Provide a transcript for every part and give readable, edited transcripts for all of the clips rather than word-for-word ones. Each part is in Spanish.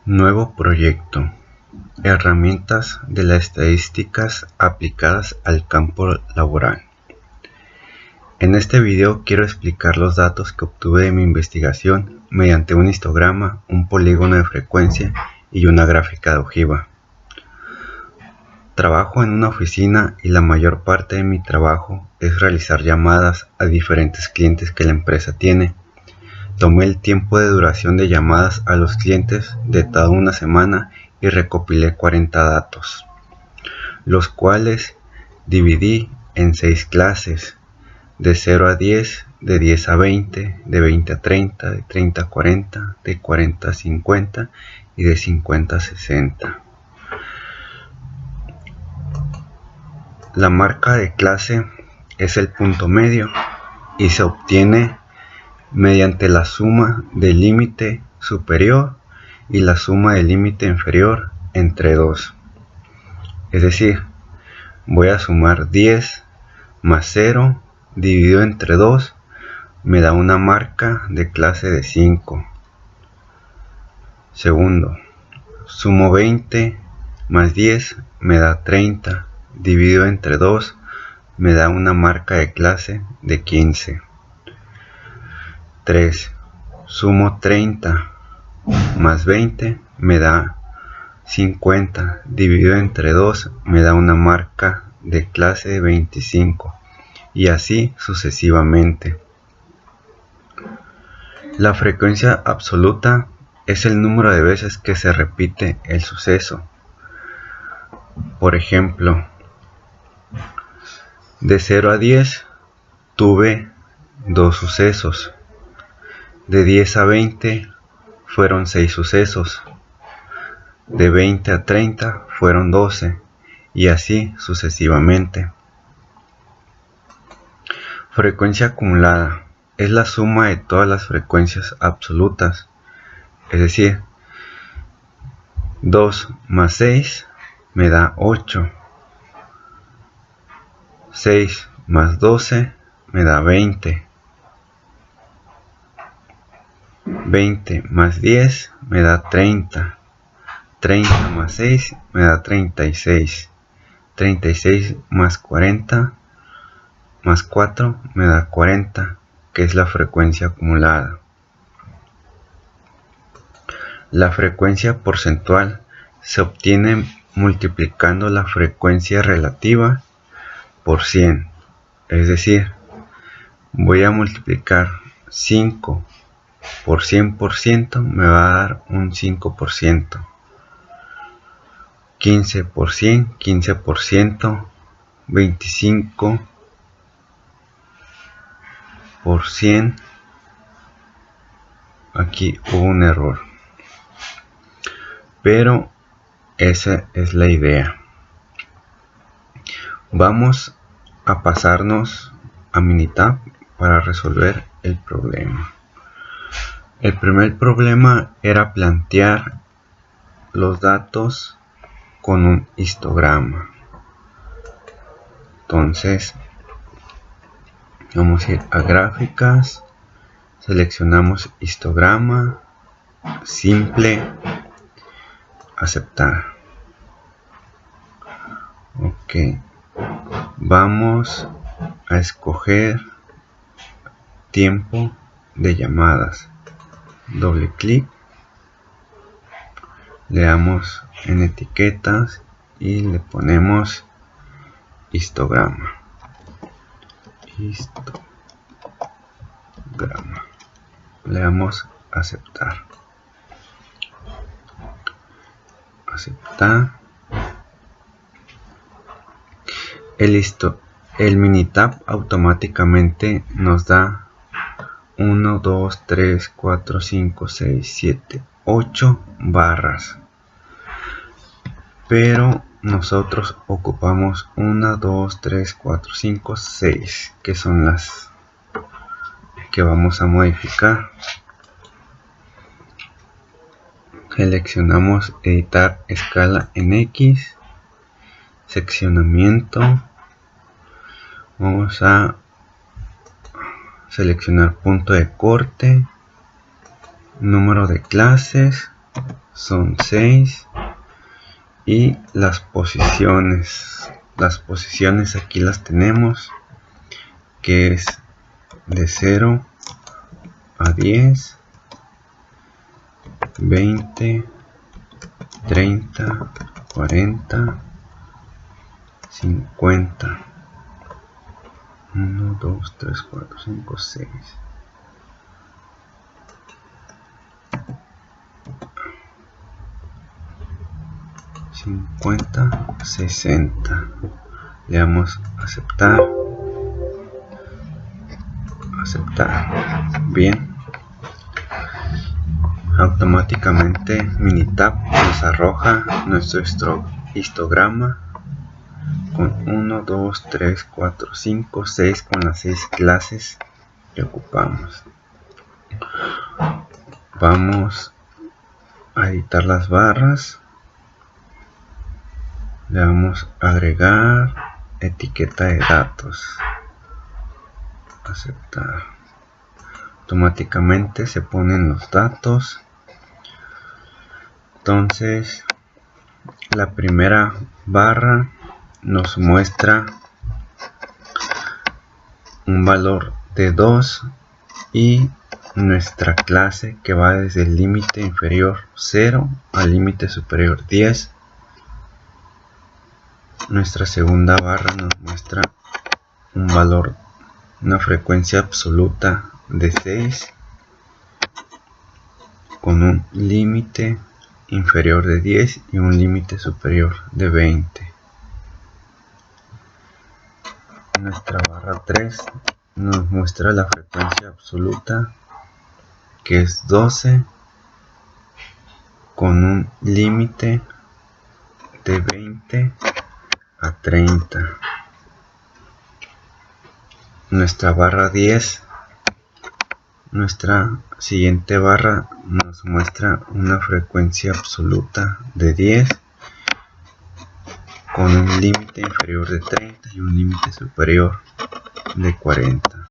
Nuevo proyecto: herramientas de las estadísticas aplicadas al campo laboral. En este video quiero explicar los datos que obtuve de mi investigación mediante un histograma, un polígono de frecuencia y una gráfica de ojiva. Trabajo en una oficina y la mayor parte de mi trabajo es realizar llamadas a diferentes clientes que la empresa tiene. Tomé el tiempo de duración de llamadas a los clientes de toda una semana y recopilé 40 datos, los cuales dividí en 6 clases, de 0 a 10, de 10 a 20, de 20 a 30, de 30 a 40, de 40 a 50 y de 50 a 60. La marca de clase es el punto medio y se obtiene mediante la suma del límite superior y la suma del límite inferior entre 2. Es decir, voy a sumar 10 más 0 dividido entre 2 me da una marca de clase de 5. Segundo, sumo 20 más 10 me da 30 dividido entre 2 me da una marca de clase de 15. 3. Sumo 30 más 20 me da 50 dividido entre 2 me da una marca de clase de 25 y así sucesivamente. La frecuencia absoluta es el número de veces que se repite el suceso. Por ejemplo, de 0 a 10 tuve 2 sucesos. De 10 a 20 fueron 6 sucesos. De 20 a 30 fueron 12 y así sucesivamente. Frecuencia acumulada es la suma de todas las frecuencias absolutas, es decir, 2 más 6 me da 8, 6 más 12 me da 20, 20 más 10 me da 30, 30 más 6 me da 36, 36 más 40 más 4 me da 40, que es la frecuencia acumulada. La frecuencia porcentual se obtiene multiplicando la frecuencia relativa por 100, es decir, voy a multiplicar 5 por 100% me va a dar un 5%, 15 por 100, 15%, 25 por 100, aquí hubo un error, pero esa es la idea. Vamos a pasarnos a Minitab para resolver el problema. El primer problema era plantear los datos con un histograma. Entonces vamos a ir a gráficas, seleccionamos histograma, simple, aceptar. Ok, vamos a escoger tiempo de llamadas, doble clic, le damos en etiquetas y le ponemos histograma. Le damos aceptar. El Minitab automáticamente nos da 1, 2, 3, 4, 5, 6, 7, 8 barras. Pero nosotros ocupamos 1, 2, 3, 4, 5, 6, que son las que vamos a modificar. Seleccionamos editar escala en X, seccionamiento, vamos a seleccionar punto de corte, número de clases, son 6 y las posiciones aquí las tenemos, que es de 0 a 10, 20, 30, 40, 50. 1, 2, 3, 4, 5, 6. 50, 60. Le damos a aceptar. Bien. Automáticamente Minitab nos arroja nuestro histograma con 1, 2, 3, 4, 5, 6 con las 6 clases que ocupamos. Vamos a editar las barras. Le vamos a agregar etiqueta de datos. Aceptar. Automáticamente se ponen los datos. Entonces, la primera barra nos muestra un valor de 2 y nuestra clase que va desde el límite inferior 0 al límite superior 10. Nuestra segunda barra nos muestra un valor, una frecuencia absoluta de 6 con un límite inferior de 10 y un límite superior de 20. Nuestra barra 3 nos muestra la frecuencia absoluta, que es 12 con un límite de 20 a 30. Nuestra barra 10, nuestra siguiente barra, nos muestra una frecuencia absoluta de 10 con un límite inferior de 30 y un límite superior de 40.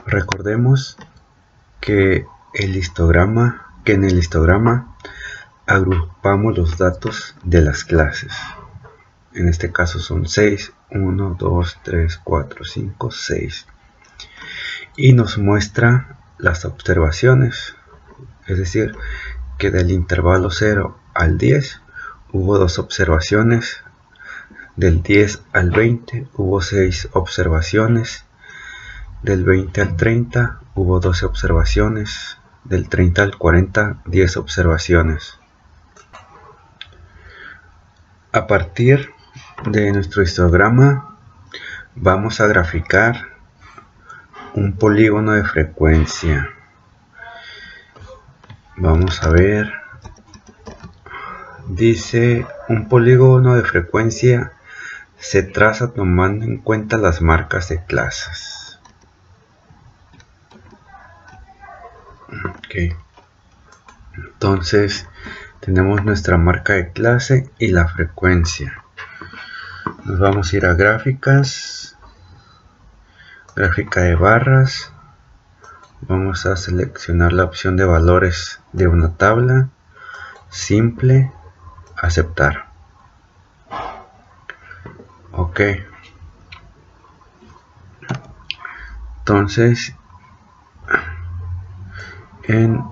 Recordemos que en el histograma agrupamos los datos de las clases. En este caso son 6, 1, 2, 3, 4, 5, 6. Y nos muestra las observaciones, es decir, que del intervalo 0 al 10 hubo 2 observaciones, del 10 al 20 hubo 6 observaciones, del 20 al 30 hubo 12 observaciones, del 30 al 40 10 observaciones. A partir de nuestro histograma vamos a graficar un polígono de frecuencia. Vamos a ver, dice: un polígono de frecuencia se traza tomando en cuenta las marcas de clases. Okay. Entonces tenemos nuestra marca de clase y la frecuencia. Nos vamos a ir a gráficas, gráfica de barras. Vamos a seleccionar la opción de valores de una tabla, simple, aceptar. Ok. Entonces, en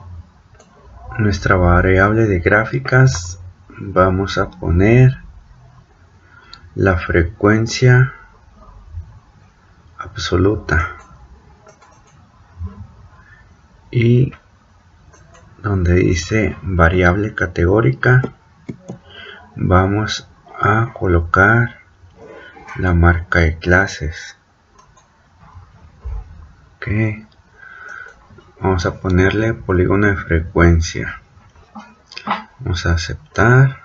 nuestra variable de gráficas vamos a poner la frecuencia absoluta y donde dice variable categórica vamos a colocar la marca de clases. Ok, vamos a ponerle polígono de frecuencia. Vamos a aceptar,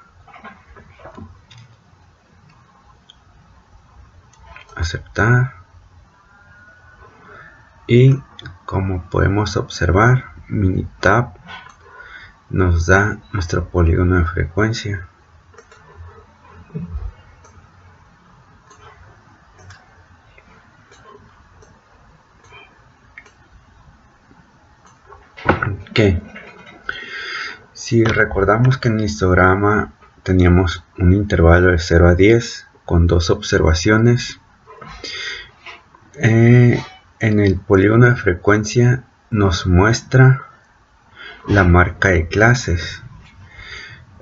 y como podemos observar, Minitab nos da nuestro polígono de frecuencia. Si recordamos que en el histograma teníamos un intervalo de 0 a 10 con dos observaciones, en el polígono de frecuencia nos muestra la marca de clases.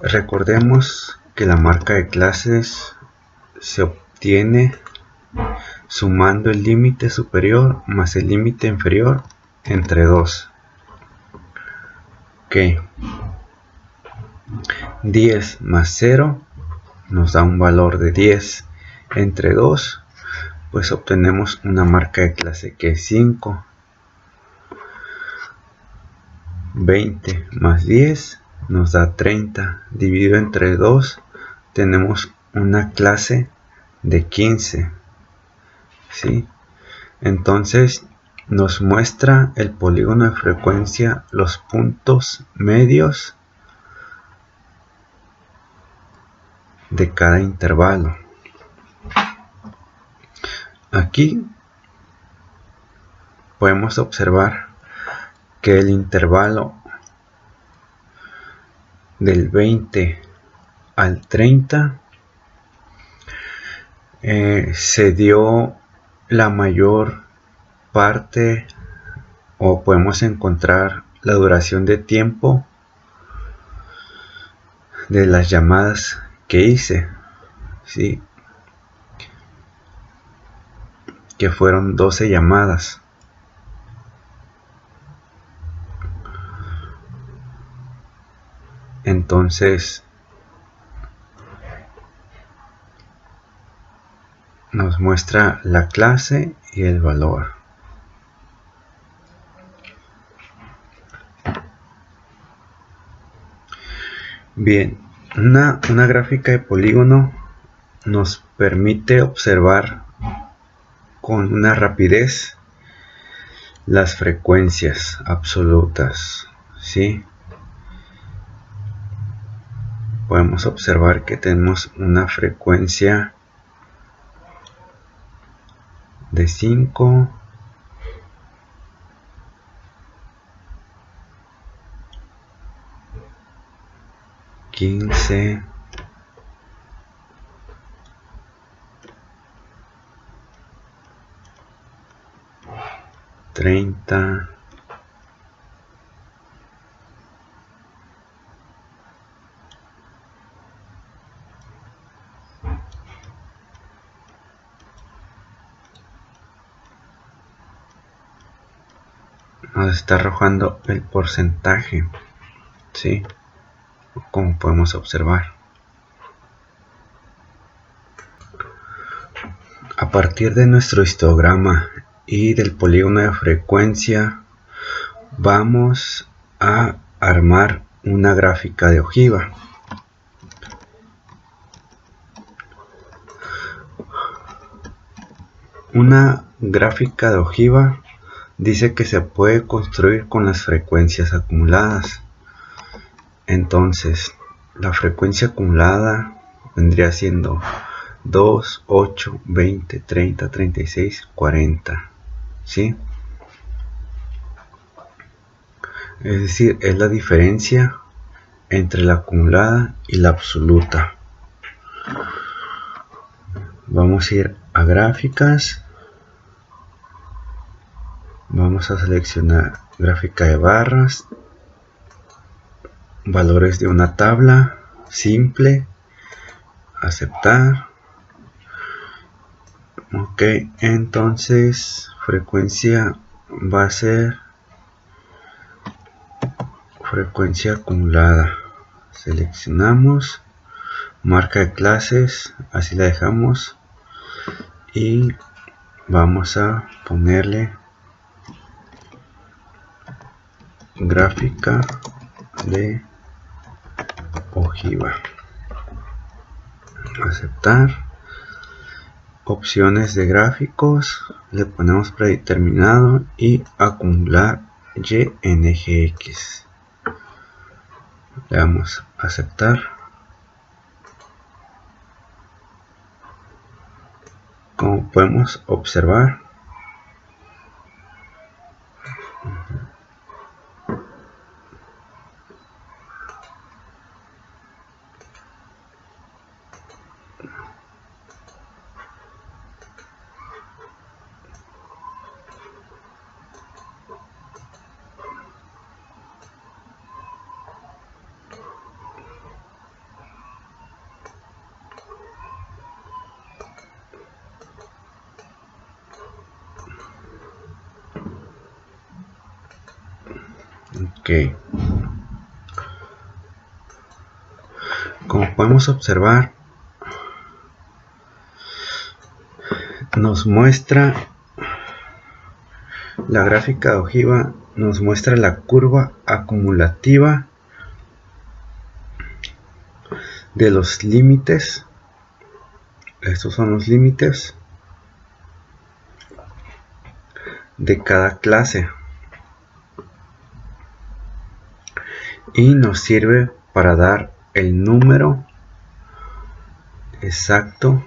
Recordemos que la marca de clases se obtiene sumando el límite superior más el límite inferior entre 2. 10 más 0 nos da un valor de 10. Entre 2, pues obtenemos una marca de clase que es 5. 20 más 10 nos da 30. Dividido entre 2, tenemos una clase de 15. ¿Sí? Entonces nos muestra el polígono de frecuencia los puntos medios de cada intervalo. Aquí podemos observar que el intervalo del 20 al 30 se dio la mayor parte, o podemos encontrar la duración de tiempo de las llamadas que hice, ¿sí? Que fueron 12 llamadas. Entonces nos muestra la clase y el valor. Bien, una gráfica de polígono nos permite observar con una rapidez las frecuencias absolutas, ¿sí? Podemos observar que tenemos una frecuencia de 5, 15, 30, 40. Nos está arrojando el porcentaje, ¿sí? Como podemos observar. A partir de nuestro histograma y del polígono de frecuencia, vamos a armar una gráfica de ojiva. Una gráfica de ojiva dice que se puede construir con las frecuencias acumuladas. Entonces, la frecuencia acumulada vendría siendo 2, 8, 20, 30, 36, 40. ¿Sí? Es decir, es la diferencia entre la acumulada y la absoluta. Vamos a ir a gráficas. Vamos a seleccionar gráfica de barras, valores de una tabla simple, aceptar. Ok, entonces frecuencia va a ser frecuencia acumulada. Seleccionamos marca de clases, así la dejamos, y vamos a ponerle gráfica de ojiva. Aceptar. Opciones de gráficos, le ponemos predeterminado y acumular YNGX. Le damos a aceptar. Como podemos observar, Ok. Como podemos observar, nos muestra la gráfica de ojiva, nos muestra la curva acumulativa de los límites. Estos son los límites de cada clase y nos sirve para dar el número exacto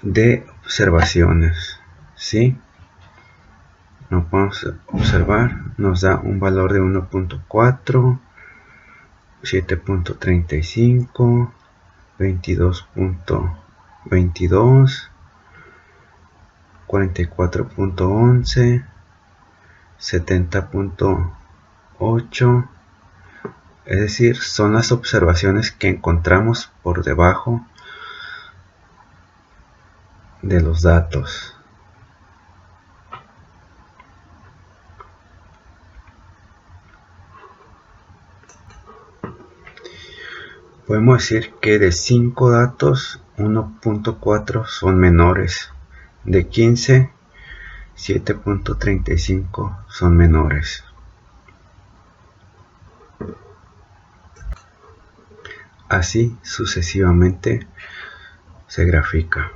de observaciones, ¿sí? Como podemos observar, nos da un valor de 1.4, 7.35, 22.22, 44.11, 70.8. Es decir, son las observaciones que encontramos por debajo de los datos. Podemos decir que de 5 datos, 1.4 son menores. De 15, 7.35 son menores. Así sucesivamente se grafica.